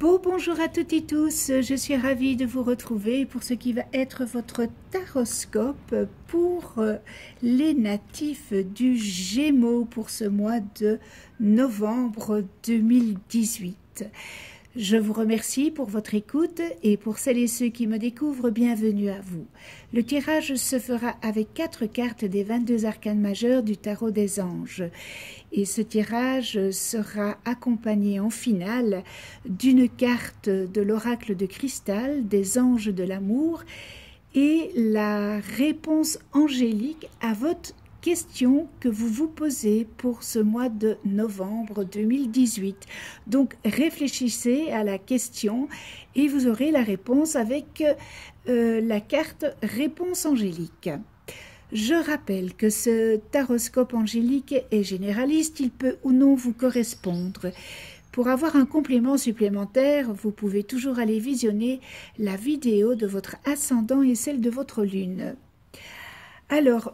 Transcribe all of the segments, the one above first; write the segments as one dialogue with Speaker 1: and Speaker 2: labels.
Speaker 1: Bonjour à toutes et tous, je suis ravie de vous retrouver pour ce qui va être votre taroscope pour les natifs du Gémeaux pour ce mois de novembre 2018. Je vous remercie pour votre écoute et pour celles et ceux qui me découvrent, bienvenue à vous. Le tirage se fera avec 4 cartes des 22 arcanes majeurs du tarot des anges. Et ce tirage sera accompagné en finale d'une carte de l'oracle de cristal des anges de l'amour et la réponse angélique à votre question que vous vous posez pour ce mois de novembre 2018. Donc réfléchissez à la question et vous aurez la réponse avec la carte réponse angélique. Je rappelle que ce taroscope angélique est généraliste, il peut ou non vous correspondre. Pour avoir un complément supplémentaire, vous pouvez toujours aller visionner la vidéo de votre ascendant et celle de votre lune. Alors,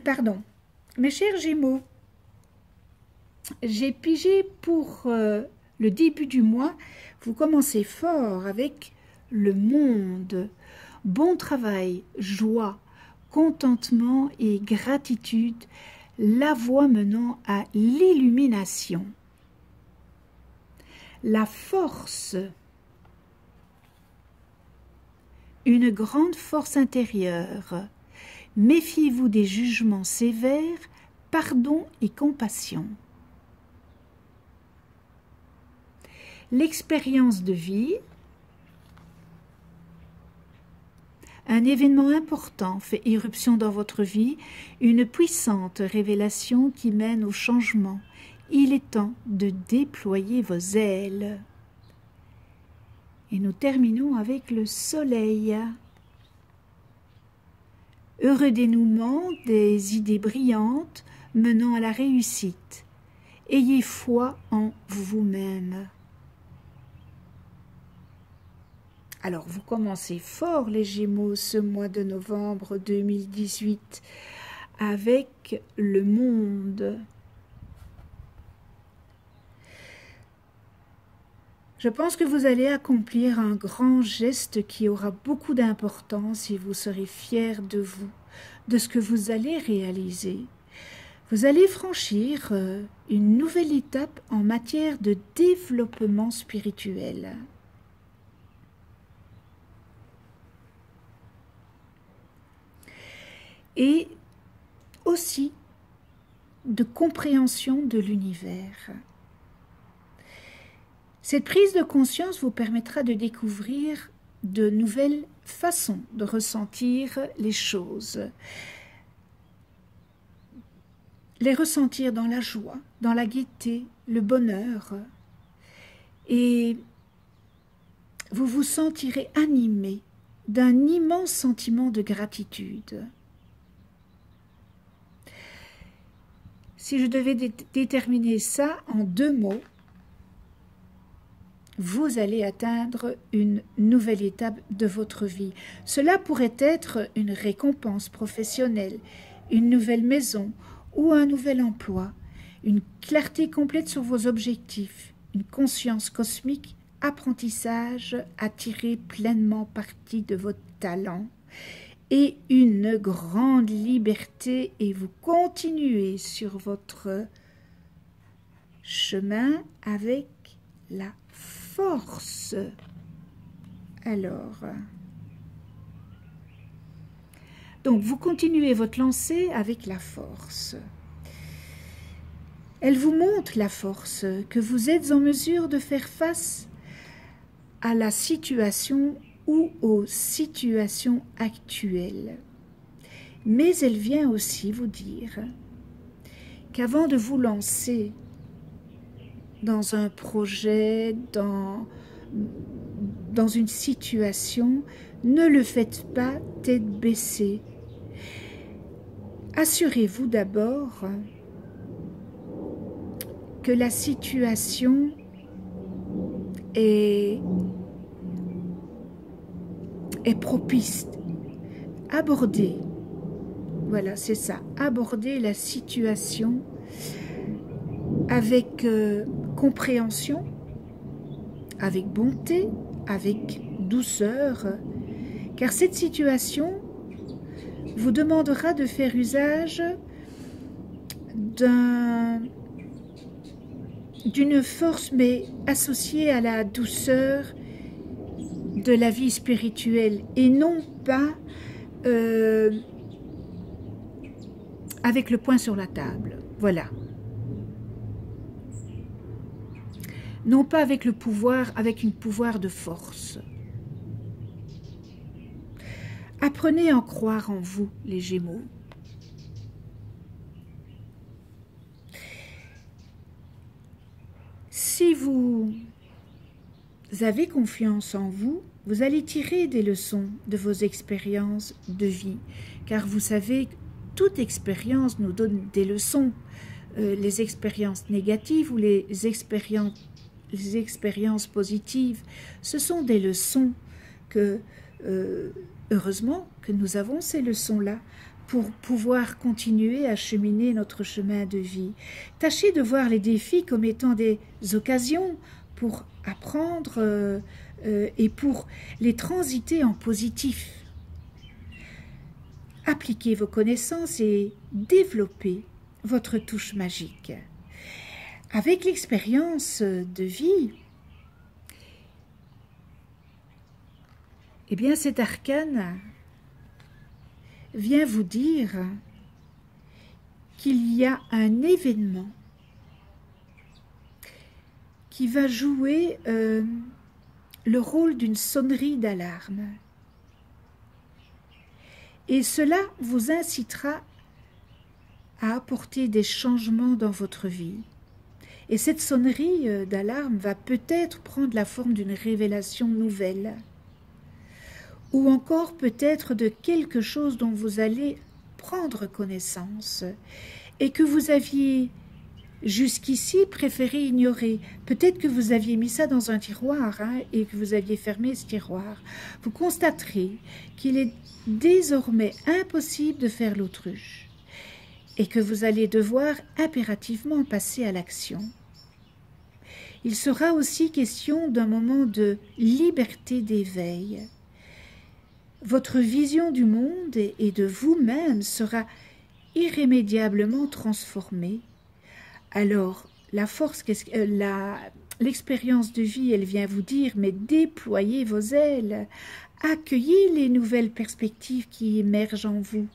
Speaker 1: pardon, mes chers Gémeaux, j'ai pigé pour le début du mois, vous commencez fort avec le monde, bon travail, joie, contentement et gratitude, la voie menant à l'illumination. La force, une grande force intérieure. Méfiez-vous des jugements sévères, pardon et compassion. L'expérience de vie. Un événement important fait irruption dans votre vie, une puissante révélation qui mène au changement. Il est temps de déployer vos ailes. Et nous terminons avec le soleil. Heureux dénouement des idées brillantes menant à la réussite. Ayez foi en vous-même. Alors, vous commencez fort, les Gémeaux, ce mois de novembre 2018, avec le monde. Je pense que vous allez accomplir un grand geste qui aura beaucoup d'importance et vous serez fiers de vous, de ce que vous allez réaliser. Vous allez franchir une nouvelle étape en matière de développement spirituel. Et aussi de compréhension de l'univers. Cette prise de conscience vous permettra de découvrir de nouvelles façons de ressentir les choses. Les ressentir dans la joie, dans la gaieté, le bonheur. Et vous vous sentirez animé d'un immense sentiment de gratitude. Si je devais déterminer ça en 2 mots, vous allez atteindre une nouvelle étape de votre vie. Cela pourrait être une récompense professionnelle, une nouvelle maison ou un nouvel emploi, une clarté complète sur vos objectifs, une conscience cosmique, apprentissage à tirer pleinement parti de votre talent et une grande liberté et vous continuez sur votre chemin avec la force. Alors, donc vous continuez votre lancée avec la force. Elle vous montre la force, que vous êtes en mesure de faire face à la situation ou aux situations actuelles. Mais elle vient aussi vous dire qu'avant de vous lancer dans un projet, dans une situation, ne le faites pas tête baissée. Assurez-vous d'abord que la situation est propice. Abordez, voilà, c'est ça, abordez la situation avec compréhension, avec bonté, avec douceur, car cette situation vous demandera de faire usage d'une force, mais associée à la douceur de la vie spirituelle, et non pas avec le poing sur la table. Voilà. Non pas avec le pouvoir, avec une pouvoir de force. Apprenez à en croire en vous, les Gémeaux. Si vous avez confiance en vous, vous allez tirer des leçons de vos expériences de vie, car vous savez, toute expérience nous donne des leçons. Les expériences négatives ou les expériences positives, ce sont des leçons que, heureusement, que nous avons ces leçons-là pour pouvoir continuer à cheminer notre chemin de vie. Tâchez de voir les défis comme étant des occasions pour apprendre et pour les transiter en positif. Appliquez vos connaissances et développez votre touche magique. Avec l'expérience de vie, eh bien cet arcane vient vous dire qu'il y a un événement qui va jouer le rôle d'une sonnerie d'alarme. Et cela vous incitera à apporter des changements dans votre vie. Et cette sonnerie d'alarme va peut-être prendre la forme d'une révélation nouvelle, ou encore peut-être de quelque chose dont vous allez prendre connaissance et que vous aviez jusqu'ici préféré ignorer. Peut-être que vous aviez mis ça dans un tiroir et que vous aviez fermé ce tiroir. Vous constaterez qu'il est désormais impossible de faire l'autruche et que vous allez devoir impérativement passer à l'action. Il sera aussi question d'un moment de liberté d'éveil. Votre vision du monde et de vous-même sera irrémédiablement transformée. Alors, la force, l'expérience de vie, elle vient vous dire, mais déployez vos ailes, accueillez les nouvelles perspectives qui émergent en vous.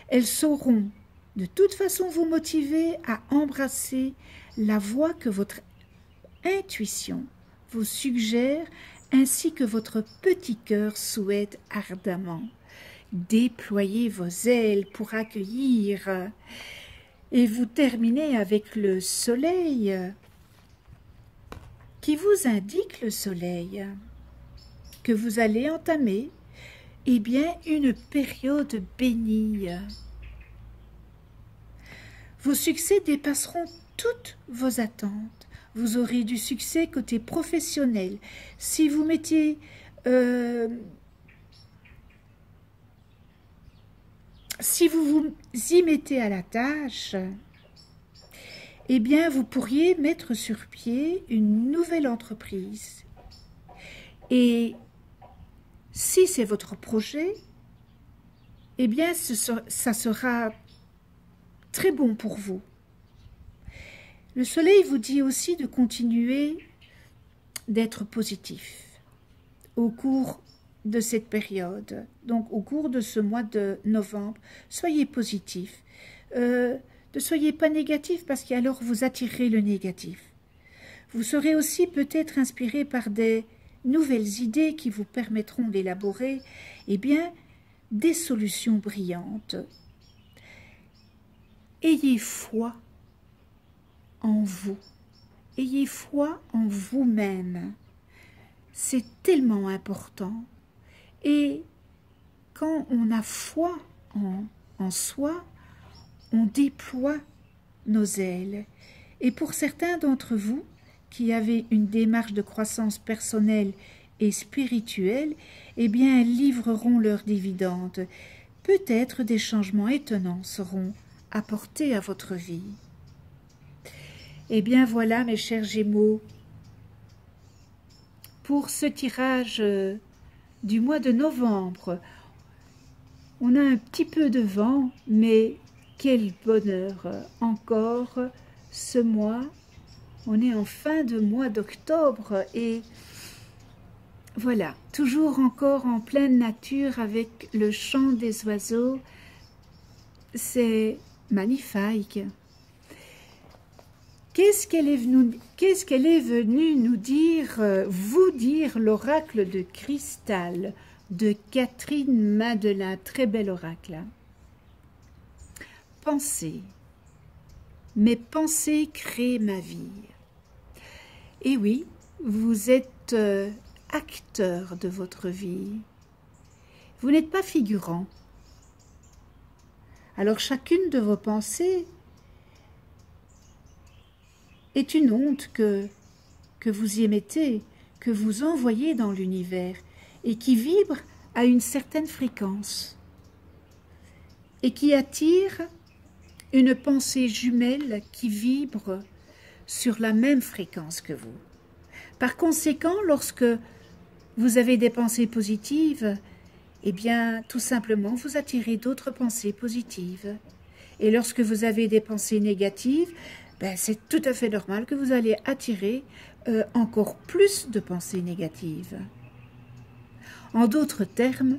Speaker 1: Elles sauront de toute façon vous motiver à embrasser la voie que votre intuition vous suggère ainsi que votre petit cœur souhaite ardemment. Déployez vos ailes pour accueillir. Et vous terminez avec le soleil qui vous indique le soleil que vous allez entamer bien une période bénie. Vos succès dépasseront toutes vos attentes. Vous aurez du succès côté professionnel. Si vous mettez si vous vous y mettez à la tâche, eh bien, vous pourriez mettre sur pied une nouvelle entreprise. Et si c'est votre projet, eh bien, ça sera très bon pour vous. Le soleil vous dit aussi de continuer d'être positif au cours de cette période, donc au cours de ce mois de novembre. Soyez positif, ne soyez pas négatif parce qu'alors vous attirez le négatif. Vous serez aussi peut-être inspiré par des nouvelles idées qui vous permettront d'élaborer des solutions brillantes. Ayez foi en vous, ayez foi en vous-même, c'est tellement important. Et quand on a foi en soi, on déploie nos ailes. Et pour certains d'entre vous qui avez une démarche de croissance personnelle et spirituelle, livreront leurs dividendes. Peut-être des changements étonnants seront apportés à votre vie. Voilà, mes chers Gémeaux, pour ce tirage du mois de novembre. On a un petit peu de vent, mais quel bonheur encore ce mois. On est en fin de mois d'octobre et voilà, toujours encore en pleine nature avec le chant des oiseaux. C'est magnifique. Qu'est-ce qu'elle est venue nous dire, vous dire, l'oracle de cristal de Catherine Madelin, très bel oracle. Pensez, mes pensées créent ma vie. Et oui, vous êtes acteur de votre vie. Vous n'êtes pas figurant. Alors chacune de vos pensées est une onde que vous y émettez, que vous envoyez dans l'univers et qui vibre à une certaine fréquence et qui attire une pensée jumelle qui vibre sur la même fréquence que vous. Par conséquent, lorsque vous avez des pensées positives, eh bien, tout simplement, vous attirez d'autres pensées positives. Et lorsque vous avez des pensées négatives, c'est tout à fait normal que vous allez attirer encore plus de pensées négatives. En d'autres termes,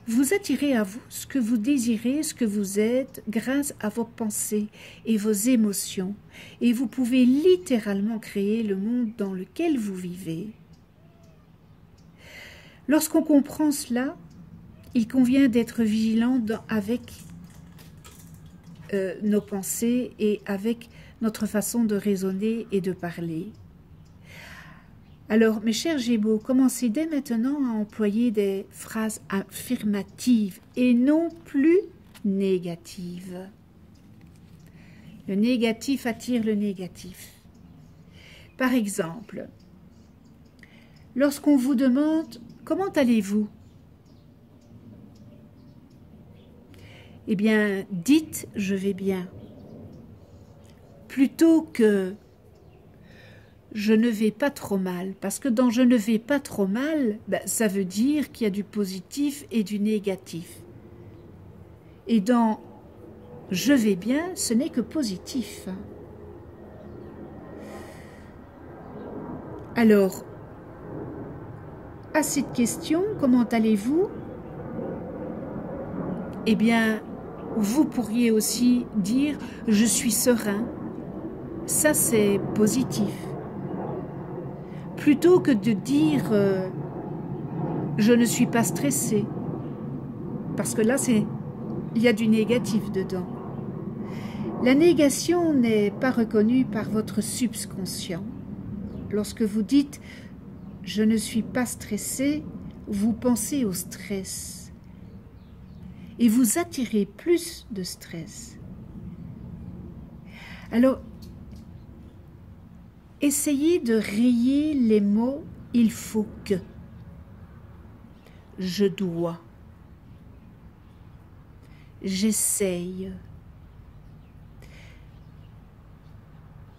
Speaker 1: vous attirez à vous ce que vous désirez, ce que vous êtes, grâce à vos pensées et vos émotions. Et vous pouvez littéralement créer le monde dans lequel vous vivez. Lorsqu'on comprend cela, il convient d'être vigilant avec nos pensées et avec notre façon de raisonner et de parler. Alors, mes chers Gémeaux, commencez dès maintenant à employer des phrases affirmatives et non plus négatives. Le négatif attire le négatif. Par exemple, lorsqu'on vous demande « Comment allez-vous » Eh bien, dites « Je vais bien » plutôt que « Je ne vais pas trop mal », parce que dans « je ne vais pas trop mal », ça veut dire qu'il y a du positif et du négatif. Et dans « je vais bien », ce n'est que positif. Alors, à cette question, comment allez-vous? Eh bien, vous pourriez aussi dire « je suis serein ». Ça, c'est positif. Plutôt que de dire je ne suis pas stressé, parce que là, il y a du négatif dedans. La négation n'est pas reconnue par votre subconscient. Lorsque vous dites je ne suis pas stressé, vous pensez au stress et vous attirez plus de stress. Alors, essayez de rayer les mots « il faut que »,« je dois »,« j'essaye »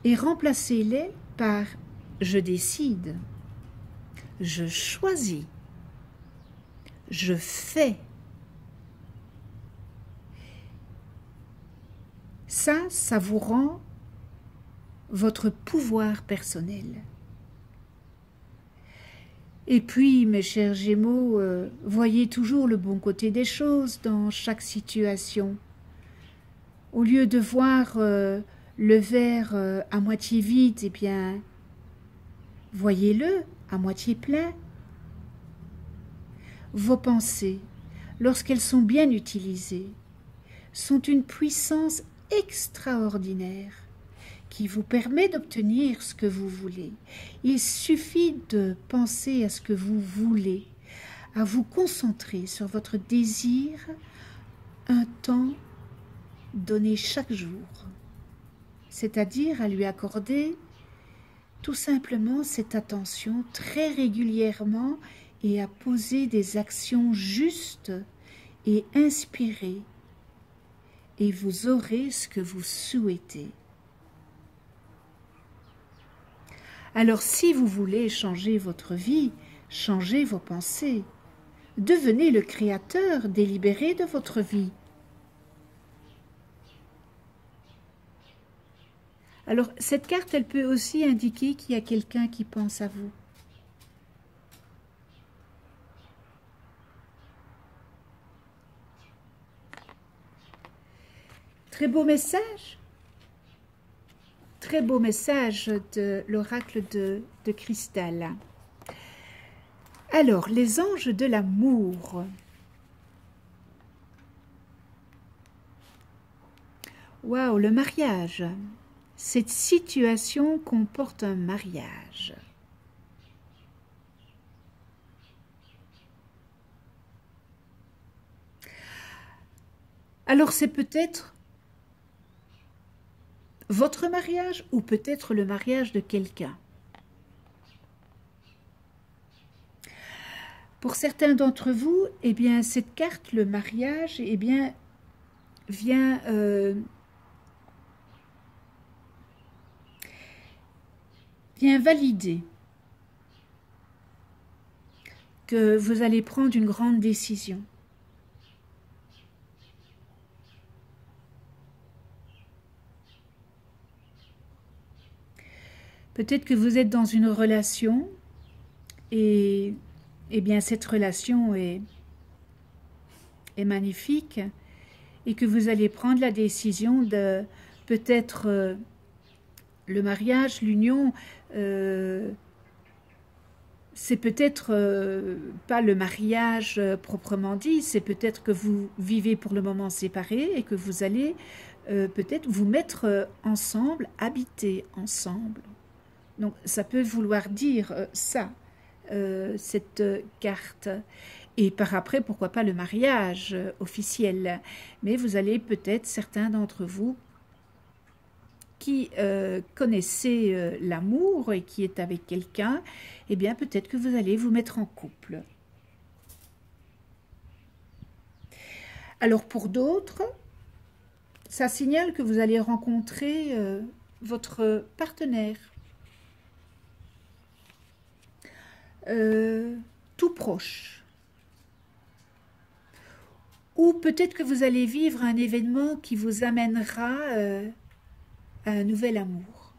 Speaker 1: et remplacez-les par « je décide »,« je choisis »,« je fais ». Ça vous rend votre pouvoir personnel. Et puis, mes chers Gémeaux, voyez toujours le bon côté des choses dans chaque situation. Au lieu de voir le verre à moitié vide, eh bien, voyez-le à moitié plein. Vos pensées, lorsqu'elles sont bien utilisées, sont une puissance extraordinaire qui vous permet d'obtenir ce que vous voulez. Il suffit de penser à ce que vous voulez, à vous concentrer sur votre désir un temps donné chaque jour, c'est-à-dire à lui accorder tout simplement cette attention très régulièrement et à poser des actions justes et inspirées, et vous aurez ce que vous souhaitez. Alors si vous voulez changer votre vie, changez vos pensées. Devenez le créateur délibéré de votre vie. Alors cette carte, elle peut aussi indiquer qu'il y a quelqu'un qui pense à vous. Très beau message. Très beau message de l'oracle de cristal. Alors, les anges de l'amour. Waouh, le mariage. Cette situation comporte un mariage. Alors, c'est peut-être votre mariage ou peut-être le mariage de quelqu'un. Pour certains d'entre vous, eh bien, cette carte, le mariage, eh bien, vient valider que vous allez prendre une grande décision. Peut-être que vous êtes dans une relation et eh bien cette relation est magnifique et que vous allez prendre la décision de peut-être le mariage, l'union, c'est peut-être pas le mariage proprement dit, c'est peut-être que vous vivez pour le moment séparés et que vous allez peut-être vous mettre ensemble, habiter ensemble. Donc ça peut vouloir dire ça, cette carte. Et par après, pourquoi pas le mariage officiel. Mais vous allez peut-être, certains d'entre vous, qui connaissez l'amour et qui est avec quelqu'un, eh bien peut-être que vous allez vous mettre en couple. Alors pour d'autres, ça signale que vous allez rencontrer votre partenaire. Tout proche. Ou peut-être que vous allez vivre un événement qui vous amènera à un nouvel amour.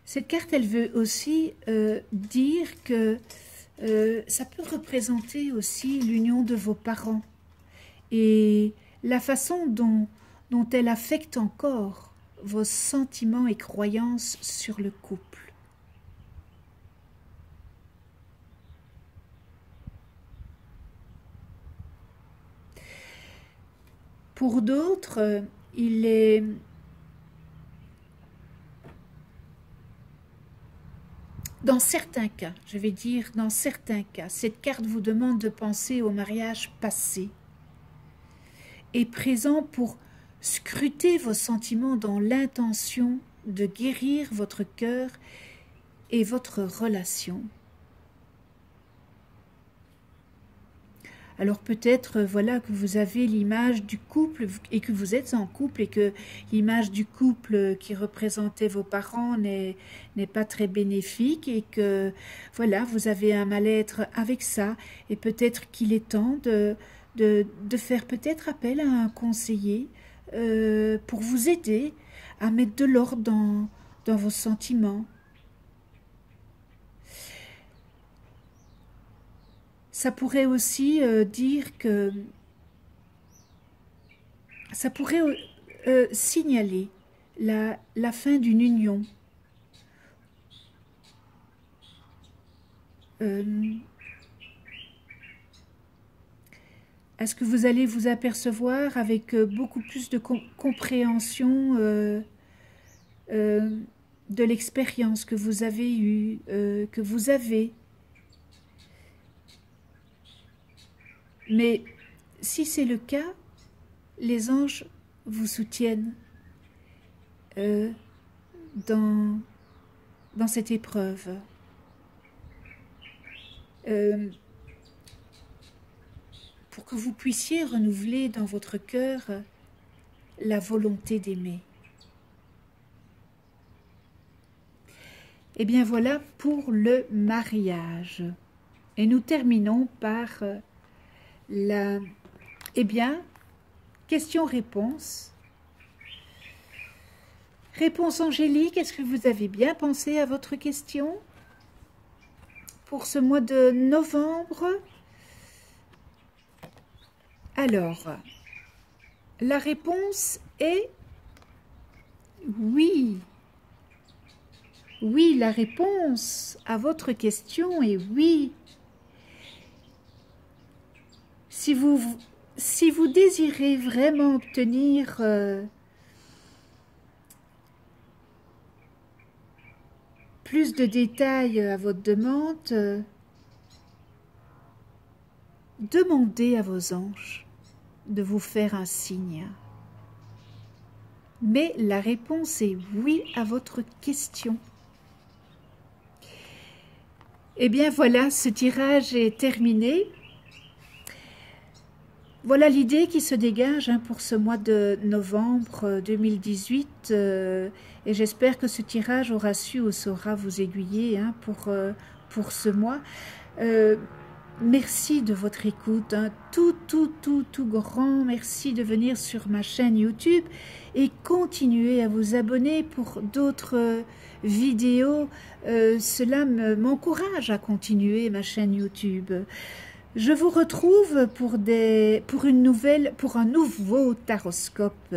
Speaker 1: Cette carte, elle veut aussi dire que ça peut représenter aussi l'union de vos parents et la façon dont elle affecte encore vos sentiments et croyances sur le couple. Pour d'autres, il est dans certains cas, je vais dire dans certains cas, cette carte vous demande de penser au mariage passé et présent pour scruter vos sentiments dans l'intention de guérir votre cœur et votre relation. Alors peut-être, voilà, que vous avez l'image du couple et que vous êtes en couple et que l'image du couple qui représentait vos parents n'est pas très bénéfique et que, voilà, vous avez un mal-être avec ça et peut-être qu'il est temps de faire peut-être appel à un conseiller pour vous aider à mettre de l'ordre dans vos sentiments. Ça pourrait aussi dire que ça pourrait signaler la fin d'une union. Est-ce que vous allez vous apercevoir avec beaucoup plus de compréhension de l'expérience que vous avez eue, que vous avez? Mais si c'est le cas, les anges vous soutiennent dans cette épreuve. pour que vous puissiez renouveler dans votre cœur la volonté d'aimer. Et bien voilà pour le mariage. Et nous terminons par la... Eh bien, question-réponse. Réponse Angélique, est-ce que vous avez bien pensé à votre question pour ce mois de novembre? Alors, la réponse est oui. Oui, la réponse à votre question est oui. Si vous désirez vraiment obtenir plus de détails à votre demande, demandez à vos anges de vous faire un signe. Mais la réponse est oui à votre question. Eh bien voilà, ce tirage est terminé. Voilà l'idée qui se dégage pour ce mois de novembre 2018 et j'espère que ce tirage aura su ou saura vous aiguiller pour ce mois. Merci de votre écoute, tout grand merci de venir sur ma chaîne YouTube et continuez à vous abonner pour d'autres vidéos. Cela m'encourage à continuer ma chaîne YouTube. Je vous retrouve pour un nouveau taroscope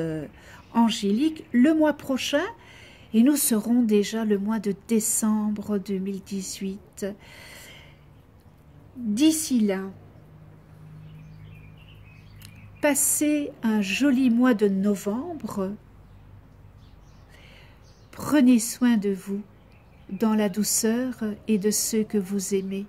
Speaker 1: angélique le mois prochain et nous serons déjà le mois de décembre 2018. D'ici là, passez un joli mois de novembre. Prenez soin de vous dans la douceur et de ceux que vous aimez.